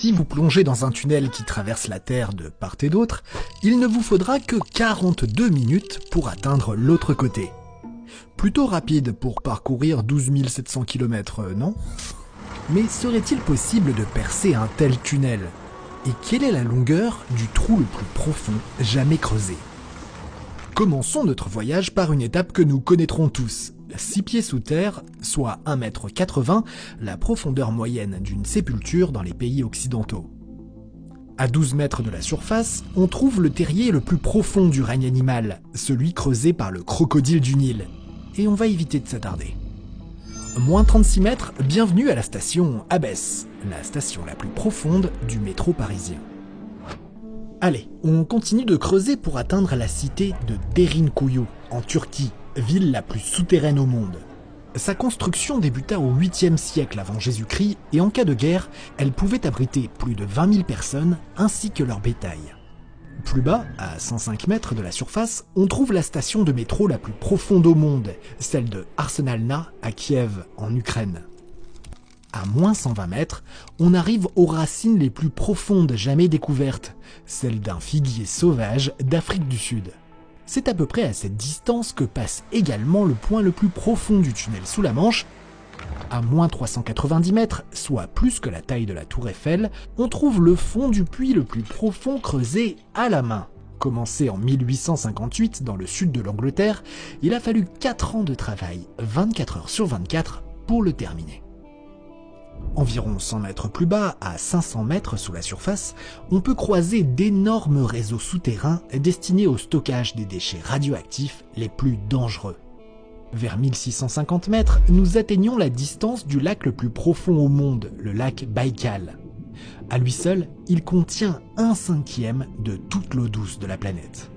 Si vous plongez dans un tunnel qui traverse la Terre de part et d'autre, il ne vous faudra que 42 minutes pour atteindre l'autre côté. Plutôt rapide pour parcourir 12 700 km, non? Mais serait-il possible de percer un tel tunnel? Et quelle est la longueur du trou le plus profond jamais creusé? Commençons notre voyage par une étape que nous connaîtrons tous. 6 pieds sous terre, soit 1,80 m, la profondeur moyenne d'une sépulture dans les pays occidentaux. À 12 mètres de la surface, on trouve le terrier le plus profond du règne animal, celui creusé par le crocodile du Nil. Et on va éviter de s'attarder. Moins 36 mètres, bienvenue à la station Abbès, la station la plus profonde du métro parisien. Allez, on continue de creuser pour atteindre la cité de Derinkuyu, en Turquie, ville la plus souterraine au monde. Sa construction débuta au 8e siècle avant Jésus-Christ et en cas de guerre, elle pouvait abriter plus de 20 000 personnes ainsi que leur bétail. Plus bas, à 105 mètres de la surface, on trouve la station de métro la plus profonde au monde, celle de Arsenalna à Kiev, en Ukraine. À moins 120 mètres, on arrive aux racines les plus profondes jamais découvertes, celles d'un figuier sauvage d'Afrique du Sud. C'est à peu près à cette distance que passe également le point le plus profond du tunnel sous la Manche. À moins 390 mètres, soit plus que la taille de la tour Eiffel, on trouve le fond du puits le plus profond creusé à la main. Commencé en 1858 dans le sud de l'Angleterre, il a fallu 4 ans de travail, 24 heures sur 24, pour le terminer. Environ 100 mètres plus bas, à 500 mètres sous la surface, on peut croiser d'énormes réseaux souterrains destinés au stockage des déchets radioactifs les plus dangereux. Vers 1650 mètres, nous atteignons la distance du lac le plus profond au monde, le lac Baïkal. À lui seul, il contient 1/5 de toute l'eau douce de la planète.